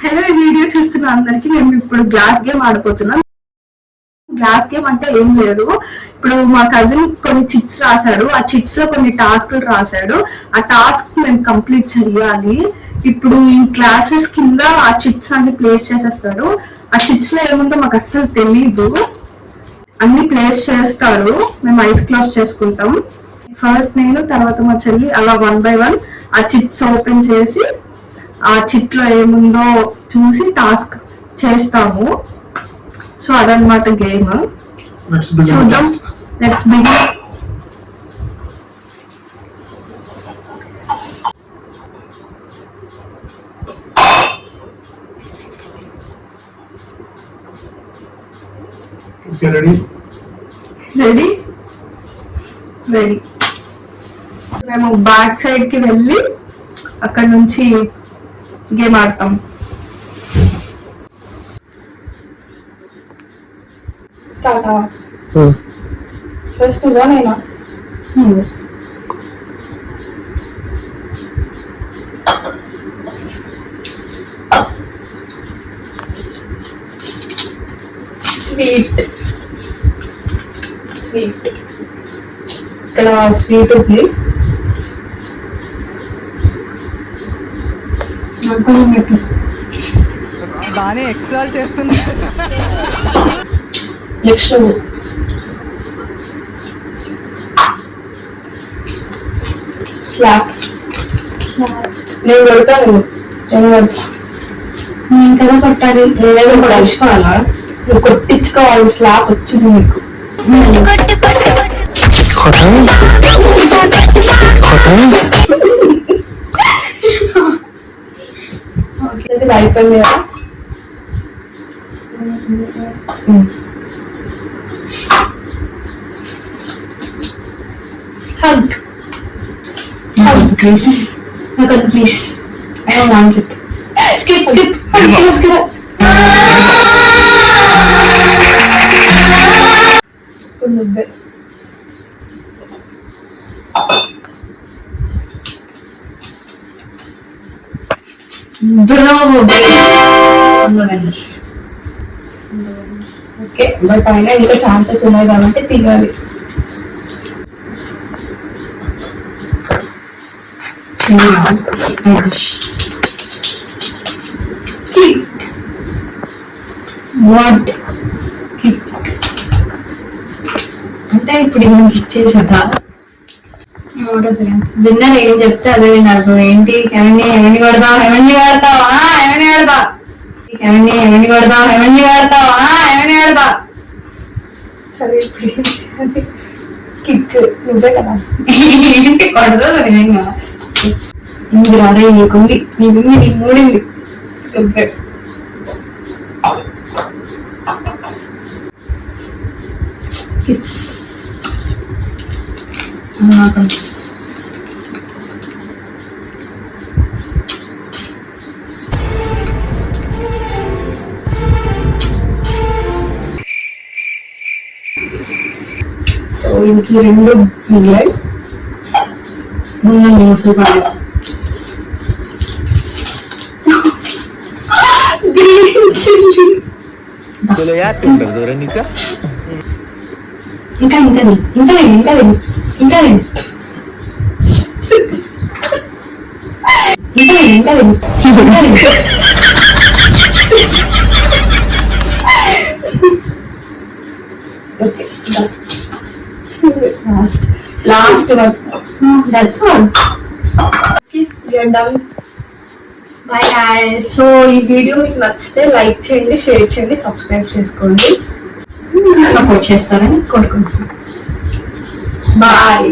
Hello, ఈ video చూస్తున్న అందరికి మేము ఇప్పుడు గ్లాస్ గేమ్ ఆడిపోతున్నాం. గ్లాస్ గేమ్ అంటే ఏం లేదు, ఇప్పుడు మా కజిన్ కొన్ని చిట్స్ రాశాడు, ఆ చిట్స్ లో కొన్ని టాస్క్లు రాశాడు, ఆ టాస్క్ మేము కంప్లీట్ చేయాలి. ఇప్పుడు ఈ క్లాసెస్ కింద ఆ చిట్స్ అన్ని ప్లేస్ చేసేస్తాడు. ఆ చిట్స్ లో ఏముందో మాకు అస్సలు తెలీదు, అన్ని ప్లేస్ చేస్తాడు. మేము ఐస్ క్లోజ్ చేసుకుంటాం. ఫస్ట్ నేను, తర్వాత మా చెల్లి, అలా 1 by 1 ఆ చిట్స్ ఓపెన్ చేసి ఆ చిట్ లో ఏముందో చూసి టాస్క్ చేస్తాము. సో అదనమాట గేమ్. చూద్దాం, లెట్స్ బిగిన్. Ready ready. మేము బ్యాక్ సైడ్ కి వెళ్ళి అక్కడ నుంచి గేమ్ ఆడతాం. స్టార్ట్ అవ్వ. ఫస్ట్ నువ్వా నేనా? స్వీట్ స్వీట్, ఇక్కడ స్వీట్ ఉంది. బానే ఎక్స్ట్రా చేస్తుంది. Next slap. నేను కొడతాను, నేను కదా కొట్టాలి. నేను కొట్టించుకోవాలా? నువ్వు కొట్టించుకోవాలి. స్లాప్ వచ్చింది నీకు. ఇది అయిపోయింది కదా. Hug hug please, hug please. I don't want it. Skip skip skip skip. ఇప్పుడు నువ్వే. ఓకే, బట్ అయినా ఇంకా ఛాన్సెస్ ఉన్నాయి కాబట్టి తినాలి. వాట్ అంటే ఇప్పుడు ఇంటికి ఇచ్చేసా. విన్నర్ ఏం చెప్తే అదే వినాలి. ఏంటి ఎవరిని ఎవరిని కొడతావు, ఎవరిని కొడతావా, ఎవరిని కొడతా, ఎవరిని ఎవరిని కొడతావు, ఎవరిని కొడతావా, ఎవరిని కొడతా. సరే ఇప్పుడు కిక్ నువ్వే కదా. ఏంటి కొడతావు నిజంగా? ఇంది రారే, నీకుంది, నీకుంది, నీకు మూడింది. నువ్వే కిస్. సో ఇంక రెండు మిగిలాయి. ముందు మోసలు పడలేదు. Green chilli. ఇంకా ఇంకా ఇంకా ఇంకా ఇంకా ఇంకా ఇంకా okay, last one. That's all. Okay, we are done. Bye guys. So ఈ వీడియో మీకు నచ్చితే లైక్ చేయండి, షేర్ చేయండి, సబ్స్క్రైబ్ చేసుకోండి. సపోర్ట్ చేస్తారని కోరుకుంటున్నాను. బాయ్.